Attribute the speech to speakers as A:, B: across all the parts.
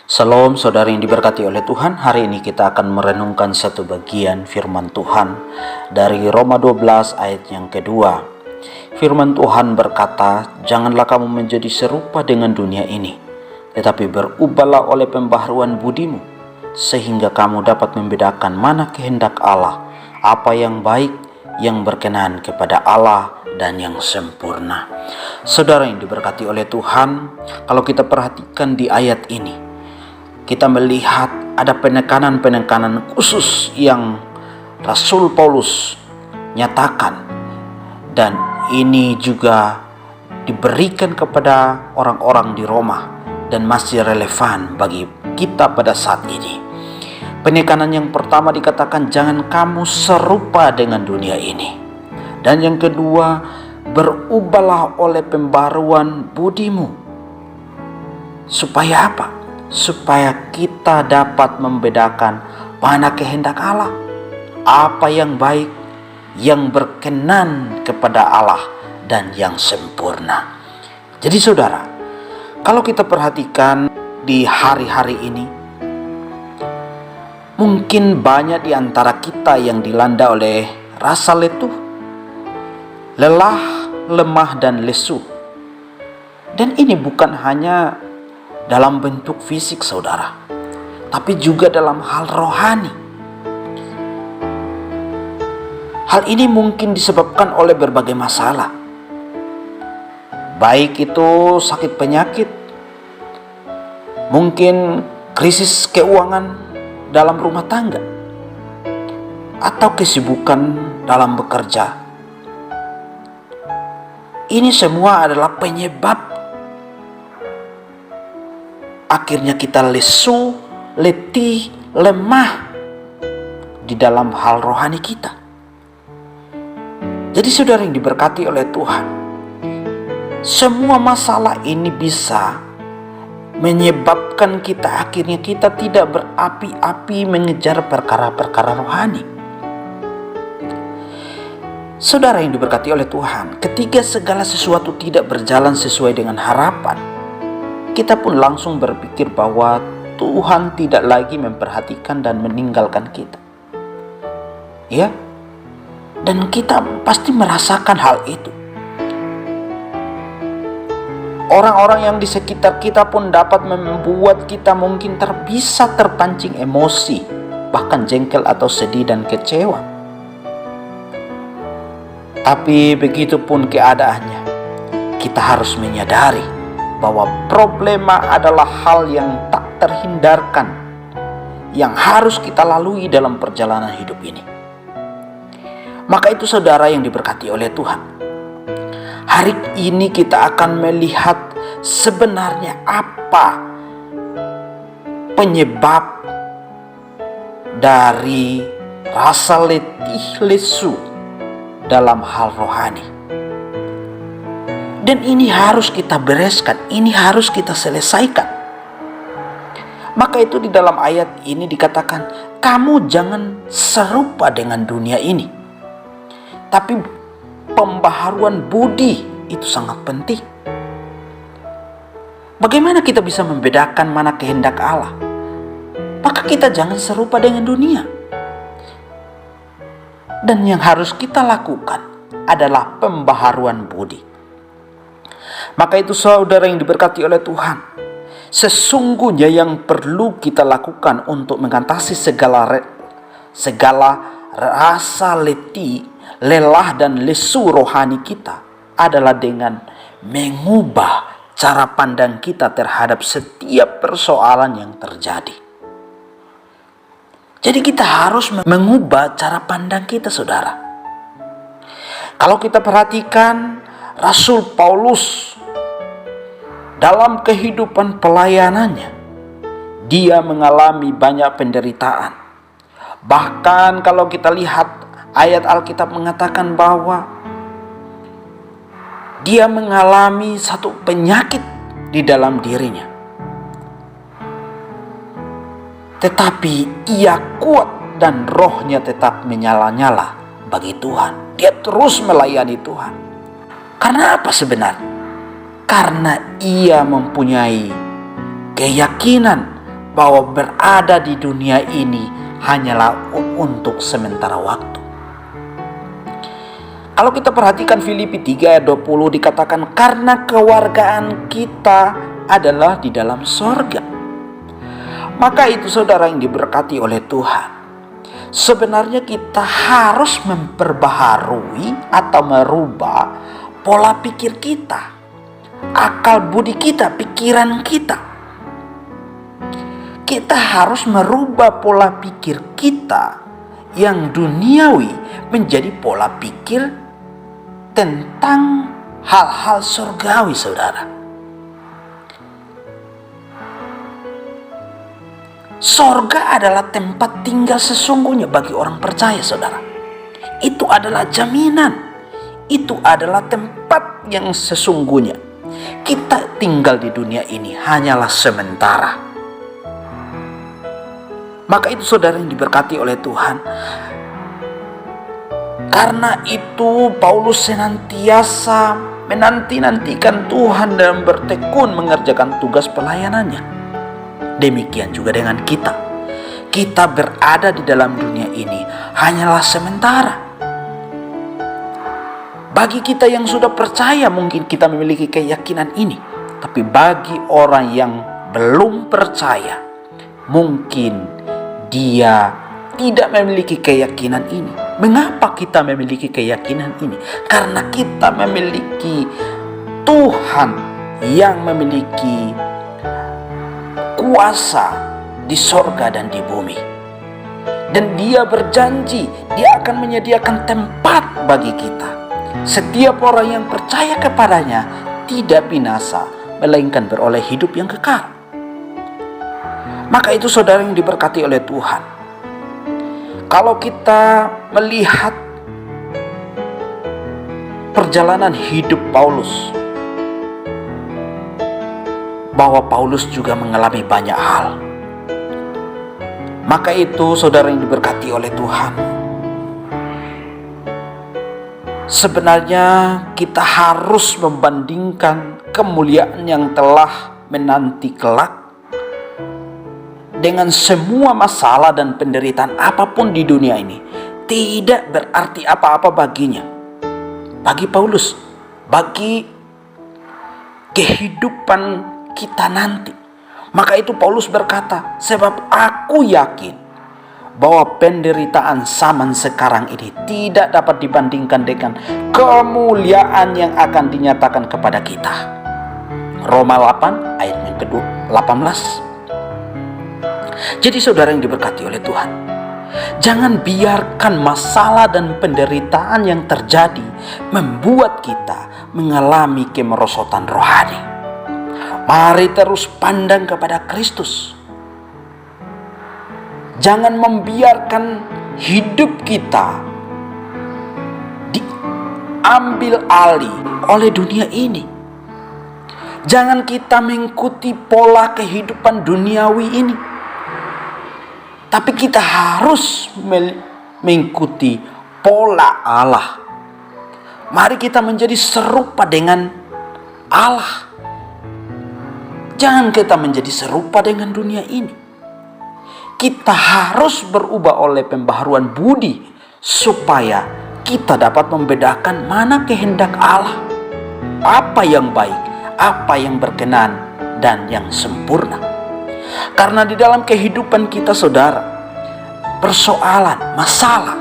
A: Salam saudara yang diberkati oleh Tuhan. Hari ini kita akan merenungkan satu bagian firman Tuhan dari Roma 12 ayat yang kedua. Firman Tuhan berkata, "Janganlah kamu menjadi serupa dengan dunia ini, tetapi berubahlah oleh pembaharuan budimu, sehingga kamu dapat membedakan mana kehendak Allah, apa yang baik, yang berkenan kepada Allah, dan yang sempurna." Saudara yang diberkati oleh Tuhan, kalau kita perhatikan di ayat ini, kita melihat ada penekanan-penekanan khusus yang Rasul Paulus nyatakan, dan ini juga diberikan kepada orang-orang di Roma dan masih relevan bagi kita pada saat ini. Penekanan yang pertama dikatakan, jangan kamu serupa dengan dunia ini. Dan yang kedua, berubahlah oleh pembaruan budimu. Supaya apa? Supaya kita dapat membedakan mana kehendak Allah, apa yang baik, yang berkenan kepada Allah, dan yang sempurna. Jadi saudara, kalau kita perhatikan di hari-hari ini, mungkin banyak di antara kita yang dilanda oleh rasa letih, lelah, lemah, dan lesu. Dan ini bukan hanya dalam bentuk fisik saudara, tapi juga dalam hal rohani. Hal ini mungkin disebabkan oleh berbagai masalah, baik itu sakit penyakit, mungkin krisis keuangan dalam rumah tangga, atau kesibukan dalam bekerja. Ini semua adalah penyebab akhirnya kita lesu, letih, lemah di dalam hal rohani kita. Jadi saudara yang diberkati oleh Tuhan, semua masalah ini bisa menyebabkan kita akhirnya kita tidak berapi-api mengejar perkara-perkara rohani. Saudara yang diberkati oleh Tuhan, ketika segala sesuatu tidak berjalan sesuai dengan harapan, kita pun langsung berpikir bahwa Tuhan tidak lagi memperhatikan dan meninggalkan kita. Ya, dan kita pasti merasakan hal itu. Orang-orang yang di sekitar kita pun dapat membuat kita mungkin bisa terpancing emosi, bahkan jengkel atau sedih dan kecewa. Tapi begitupun keadaannya, kita harus menyadari bahwa problema adalah hal yang tak terhindarkan, yang harus kita lalui dalam perjalanan hidup ini. Maka itu saudara yang diberkati oleh Tuhan, hari ini kita akan melihat sebenarnya apa penyebab dari rasa letih lesu dalam hal rohani. Dan ini harus kita bereskan, ini harus kita selesaikan. Maka itu di dalam ayat ini dikatakan, kamu jangan serupa dengan dunia ini, tapi pembaharuan budi itu sangat penting. Bagaimana kita bisa membedakan mana kehendak Allah? Maka kita jangan serupa dengan dunia. Dan yang harus kita lakukan adalah pembaharuan budi. Maka itu saudara yang diberkati oleh Tuhan, sesungguhnya yang perlu kita lakukan untuk mengatasi segala rasa letih, lelah, dan lesu rohani kita adalah dengan mengubah cara pandang kita terhadap setiap persoalan yang terjadi. Jadi kita harus mengubah cara pandang kita saudara. Kalau kita perhatikan Rasul Paulus dalam kehidupan pelayanannya, dia mengalami banyak penderitaan. Bahkan kalau kita lihat ayat Alkitab mengatakan bahwa dia mengalami satu penyakit di dalam dirinya. Tetapi ia kuat dan rohnya tetap menyala-nyala bagi Tuhan. Dia terus melayani Tuhan. Karena apa sebenarnya? Karena ia mempunyai keyakinan bahwa berada di dunia ini hanyalah untuk sementara waktu. Kalau kita perhatikan Filipi 3 ayat 20 dikatakan, karena kewargaan kita adalah di dalam sorga. Maka itu saudara yang diberkati oleh Tuhan, sebenarnya kita harus memperbaharui atau merubah pola pikir kita, akal budi kita, pikiran kita. Kita harus merubah pola pikir kita yang duniawi menjadi pola pikir tentang hal-hal surgawi, saudara. Sorga adalah tempat tinggal sesungguhnya bagi orang percaya, saudara. Itu adalah jaminan. Itu adalah tempat yang sesungguhnya. Kita tinggal di dunia ini hanyalah sementara. Maka itu saudara yang diberkati oleh Tuhan. Karena itu Paulus senantiasa menanti-nantikan Tuhan dan bertekun mengerjakan tugas pelayanannya. Demikian juga dengan kita. Kita berada di dalam dunia ini hanyalah sementara. Bagi kita yang sudah percaya mungkin kita memiliki keyakinan ini. Tapi bagi orang yang belum percaya, mungkin dia tidak memiliki keyakinan ini. Mengapa kita memiliki keyakinan ini? Karena kita memiliki Tuhan yang memiliki kuasa di sorga dan di bumi. Dan dia berjanji, dia akan menyediakan tempat bagi kita. Setiap orang yang percaya kepadanya tidak binasa, melainkan beroleh hidup yang kekal. Maka itu saudara yang diberkati oleh Tuhan, kalau kita melihat perjalanan hidup Paulus, bahwa Paulus juga mengalami banyak hal. Maka itu saudara yang diberkati oleh Tuhan, sebenarnya kita harus membandingkan kemuliaan yang telah menanti kelak dengan semua masalah dan penderitaan apapun di dunia ini. Tidak berarti apa-apa baginya. Bagi Paulus, bagi kehidupan kita nanti. Maka itu Paulus berkata, sebab aku yakin bahwa penderitaan zaman sekarang ini tidak dapat dibandingkan dengan kemuliaan yang akan dinyatakan kepada kita. Roma 8 ayat yang ke-18. Jadi saudara yang diberkati oleh Tuhan, jangan biarkan masalah dan penderitaan yang terjadi membuat kita mengalami kemerosotan rohani. Mari terus pandang kepada Kristus. Jangan membiarkan hidup kita diambil alih oleh dunia ini. Jangan kita mengikuti pola kehidupan duniawi ini. Tapi kita harus mengikuti pola Allah. Mari kita menjadi serupa dengan Allah. Jangan kita menjadi serupa dengan dunia ini. Kita harus berubah oleh pembaharuan budi supaya kita dapat membedakan mana kehendak Allah, apa yang baik, apa yang berkenan, dan yang sempurna. Karena di dalam kehidupan kita saudara, persoalan, masalah,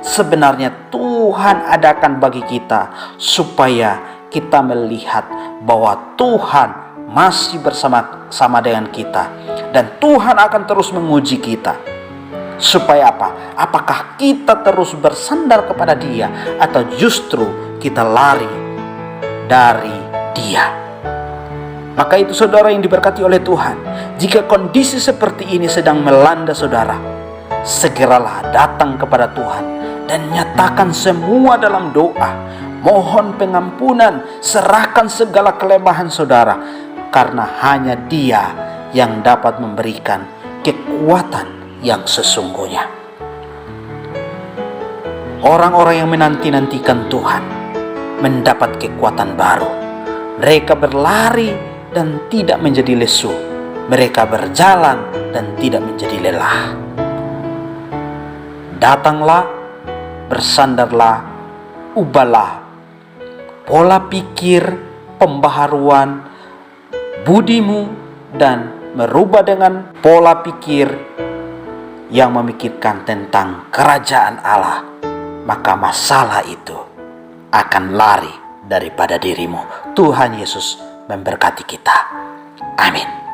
A: sebenarnya Tuhan adakan bagi kita supaya kita melihat bahwa Tuhan masih bersama-sama dengan kita. Dan Tuhan akan terus menguji kita. Supaya apa? Apakah kita terus bersandar kepada Dia, atau justru kita lari dari Dia? Maka itu saudara yang diberkati oleh Tuhan, jika kondisi seperti ini sedang melanda saudara, segeralah datang kepada Tuhan dan nyatakan semua dalam doa. Mohon pengampunan, serahkan segala kelemahan saudara, karena hanya Dia yang dapat memberikan kekuatan yang sesungguhnya. Orang-orang yang menanti-nantikan Tuhan mendapat kekuatan baru. Mereka berlari dan tidak menjadi lesu. mereka berjalan dan tidak menjadi lelah. Datanglah, bersandarlah, ubahlah pola pikir, pembaharuan budimu, dan merubah dengan pola pikir yang memikirkan tentang kerajaan Allah, maka masalah itu akan lari daripada dirimu. Tuhan Yesus memberkati kita. Amin.